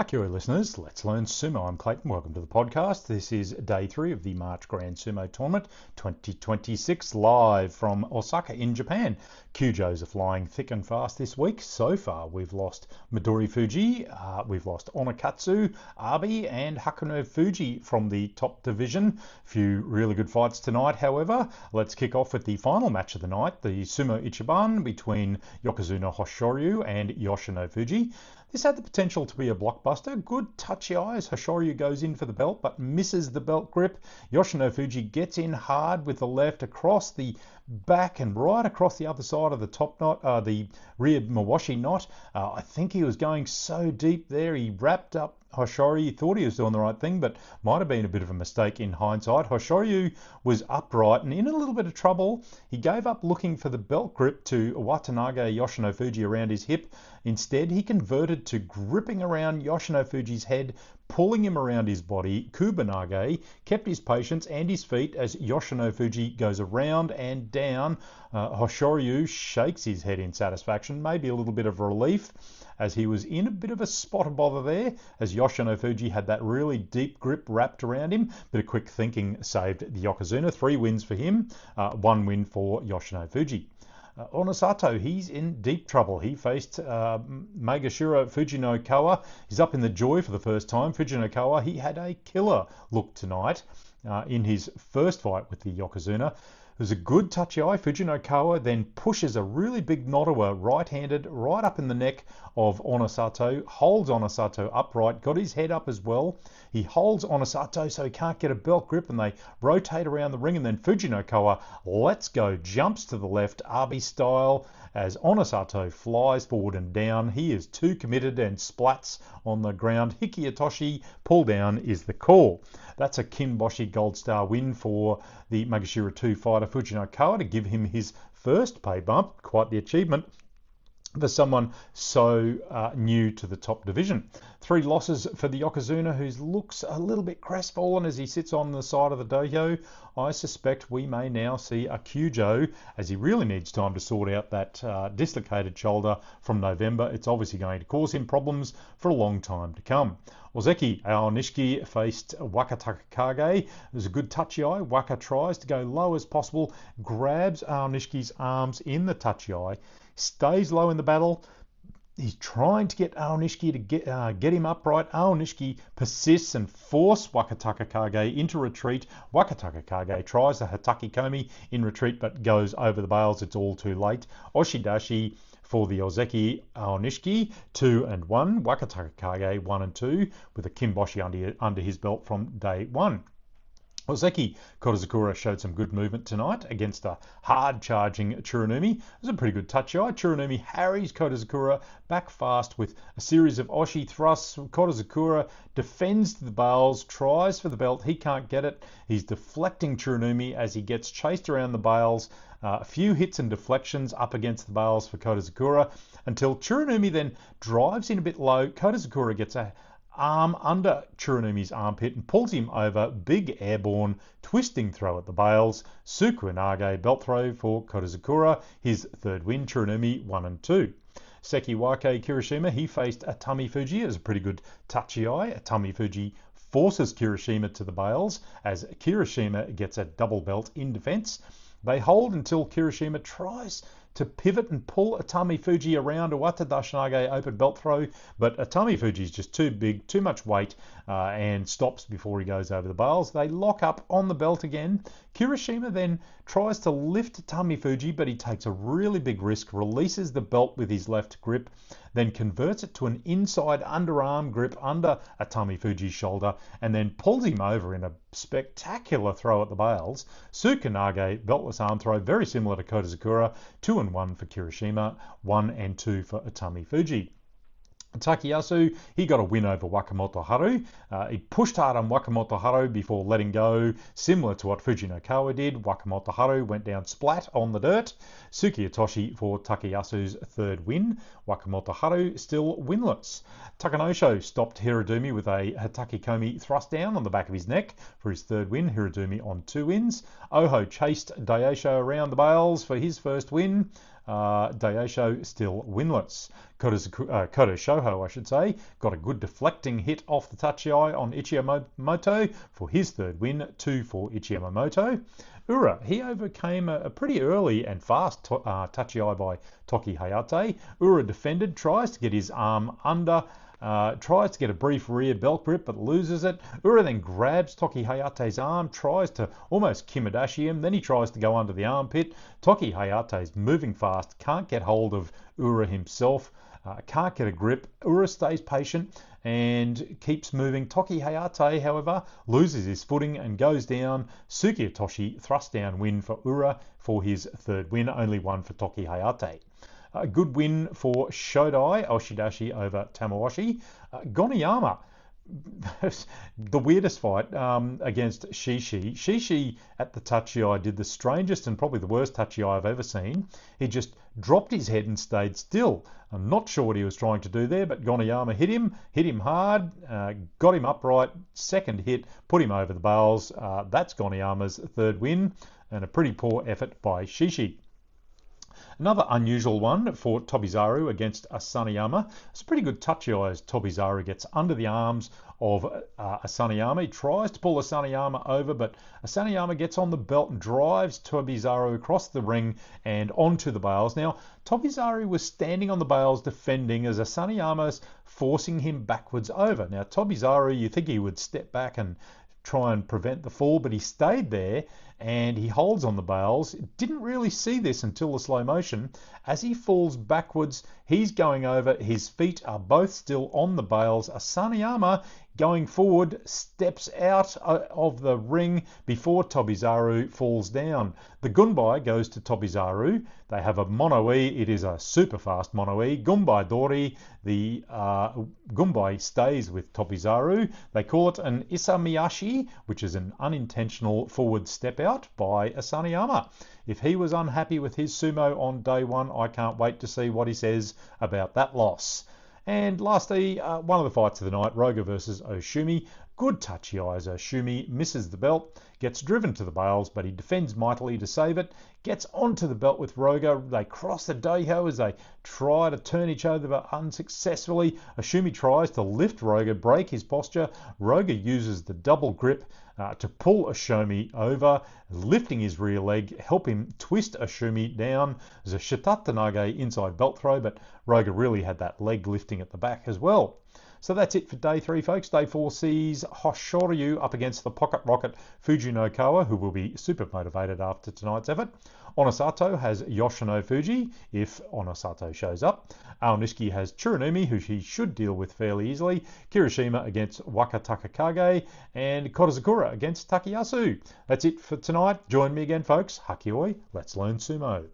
Kia ora listeners, let's learn sumo. I'm Clayton, welcome to the podcast. This is day 3 of the March Sumo Tournament 2026 live from Osaka in Japan. Kyujos are flying thick and fast this week. So far we've lost Midori Fuji, we've lost Onakatsu, Abi and Hakuno Fuji from the top division. Few really good fights tonight, however. Let's kick off with the final match of the night, the Sumo Ichiban between Yokozuna Hoshoryu and Yoshino Fuji. This had the potential to be a blockbuster. Good touchy eyes. Hoshoryu goes in for the belt but misses the belt grip. Yoshino Fuji gets in hard with the left across the back and right across the other side of the top knot, the rear Mawashi knot. I think he was going so deep there. He wrapped up Hoshoryu, thought he was doing the right thing, but might have been a bit of a mistake in hindsight. Hoshoryu was upright and in a little bit of trouble. He gave up looking for the belt grip to Watanabe Yoshino Fuji around his hip. Instead, he converted to gripping around Yoshino Fuji's head, pulling him around his body. Kubanage kept his patience and his feet as Yoshino Fuji goes around and down. Hoshoryu shakes his head in satisfaction, maybe a little bit of relief, as he was in a bit of a spot of bother there, as Yoshino Fuji had that really deep grip wrapped around him. Bit of quick thinking saved the Yokozuna. 3 wins for him, 1 win for Yoshino Fuji. Onosato, he's in deep trouble. He faced Megashira Fujinokawa. He's up in the joy for the first time. Fujinokawa, he had a killer look tonight in his first fight with the Yokozuna. It was a good touchy eye. Fujinokawa then pushes a really big Nodowa right-handed right up in the neck of Onosato, holds Onosato upright, got his head up as well. He holds Onosato so he can't get a belt grip, and they rotate around the ring, and then Fujinokawa lets go, jumps to the left, Abi style, as Onosato flies forward and down. He is too committed and splats on the ground. Hikiyatoshi pull down is the call. That's a Kinboshi Gold Star win for the Megashira 2 fighter Fujinokawa to give him his first pay bump. Quite the achievement for someone so new to the top division. 3 losses for the Yokozuna, who looks a little bit crestfallen as he sits on the side of the dojo. I suspect we may now see a Kyujo, as he really needs time to sort out that dislocated shoulder from November. It's obviously going to cause him problems for a long time to come. Ozeki Aonishiki faced Waka Takakage. It was a good touchy eye. Waka tries to go low as possible, grabs Aonishiki's arms in the touchy eye, stays low in the battle. He's trying to get Aonishiki to get him upright. Aonishiki persists and forces Waka Takakage into retreat. Waka Takakage tries the Hataki Komi in retreat but goes over the bales. It's all too late. Oshidashi for the Ozeki Aonishiki, 2-1. Waka Takakage 1-2 with a Kinboshi under his belt from day 1. Ozeki Kodazakura showed some good movement tonight against a hard-charging Tsurunumi. It was a pretty good touch eye. Tsurunumi harries Kodazakura back fast with a series of Oshi thrusts. Kodazakura defends the bales, tries for the belt. He can't get it. He's deflecting Tsurunumi as he gets chased around the bales. A few hits and deflections up against the bales for Kodazakura until Tsurunumi then drives in a bit low. Kodazakura gets a arm under Churunumi's armpit and pulls him over. Big airborne twisting throw at the bales. Sukuinage belt throw for Kodazakura, his 3rd win. Tsurunumi 1-2. Sekiwake Kirishima, he faced Atami Fuji. It was a pretty good touchy eye. Atami Fuji forces Kirishima to the bales as Kirishima gets a double belt in defense. They hold until Kirishima tries to pivot and pull Atami Fuji around a Watadashinage open belt throw, but Atami Fuji is just too big, too much weight, and stops before he goes over the bales. They lock up on the belt again. Kirishima then tries to lift Atami Fuji, but he takes a really big risk, releases the belt with his left grip, then converts it to an inside underarm grip under Atami Fuji's shoulder, and then pulls him over in a spectacular throw at the bales. Sukuinage beltless arm throw, very similar to Kodazakura. 2-1 for Kirishima, 1-2 for Atami Fuji. Takeyasu, he got a win over Wakamoto Haru. He pushed hard on Wakamoto Haru before letting go, similar to what Fujinokawa did. Wakamoto Haru went down splat on the dirt. Tsukiyatoshi for Takeyasu's 3rd win. Wakamoto Haru still winless. Takanosho stopped Hirodumi with a Hataki Komi thrust down on the back of his neck for his 3rd win. Hirodumi on 2 wins. Oho chased Daisho around the bales for his 1st win. Daisho still winless. Koto Shoho, I should say, got a good deflecting hit off the tachi-ai on Ichiyamamoto for his third win, 2 for Ichiyamamoto. Ura, he overcame a pretty early and fast tachi-ai by Toki Hayate. Ura defended, tries to get his arm under, tries to get a brief rear belt grip but loses it. Ura then grabs Toki Hayate's arm, tries to almost kimadashi him, then he tries to go under the armpit. Toki Hayate's moving fast, can't get hold of Ura himself, can't get a grip. Ura stays patient and keeps moving. Toki Hayate, however, loses his footing and goes down. Suki Itoshi thrust down win for Ura for his third win, only one for Toki Hayate. A good win for Shodai Oshidashi over Tamawashi. Goniyama, the weirdest fight against Shishi. Shishi at the tachi-ai did the strangest and probably the worst tachi-ai I've ever seen. He just dropped his head and stayed still. I'm not sure what he was trying to do there, but Goniyama hit him hard, got him upright, second hit, put him over the bales. That's Goniyama's third win, and a pretty poor effort by Shishi. Another unusual one for Tobizaru against Asaniyama. It's a pretty good tachi-ai as Tobizaru gets under the arms of Asaniyama. He tries to pull Asaniyama over, but Asaniyama gets on the belt and drives Tobizaru across the ring and onto the bales. Now, Tobizaru was standing on the bales defending as Asaniyama's forcing him backwards over. Now, Tobizaru, you think he would step back and try and prevent the fall, but he stayed there and he holds on the bales. Didn't really see this until the slow motion. As he falls backwards, he's going over. His feet are both still on the bales. Asaniyama, going forward, steps out of the ring before Tobizaru falls down. The gunbai goes to Tobizaru. They have a mono-e. It is a super fast mono-e. Gunbai Dori. The gunbai stays with Tobizaru. They call it an isamiyashi, which is an unintentional forward step out by Asaniyama. If he was unhappy with his sumo on day one, I can't wait to see what he says about that loss. And lastly, one of the fights of the night, Roga versus Oshumi. Good tachi-ai as Oshumi misses the belt, gets driven to the bales, but he defends mightily to save it, gets onto the belt with Roga. They cross the daiho as they try to turn each other, but unsuccessfully. Oshumi tries to lift Roga, break his posture. Roga uses the double grip to pull Oshumi over, lifting his rear leg, help him twist Oshumi down. There's a shitatanage inside belt throw, but Roga really had that leg lifting at the back as well. So that's it for day 3, folks. Day 4 sees Hoshoryu up against the pocket rocket Fujinokawa, who will be super motivated after tonight's effort. Onosato has Yoshino Fuji, if Onosato shows up. Aonishiki has Tsurunomi, who he should deal with fairly easily. Kirishima against Wakatakakage, and Korozakura against Takayasu. That's it for tonight. Join me again, folks. Hakioi, let's learn sumo.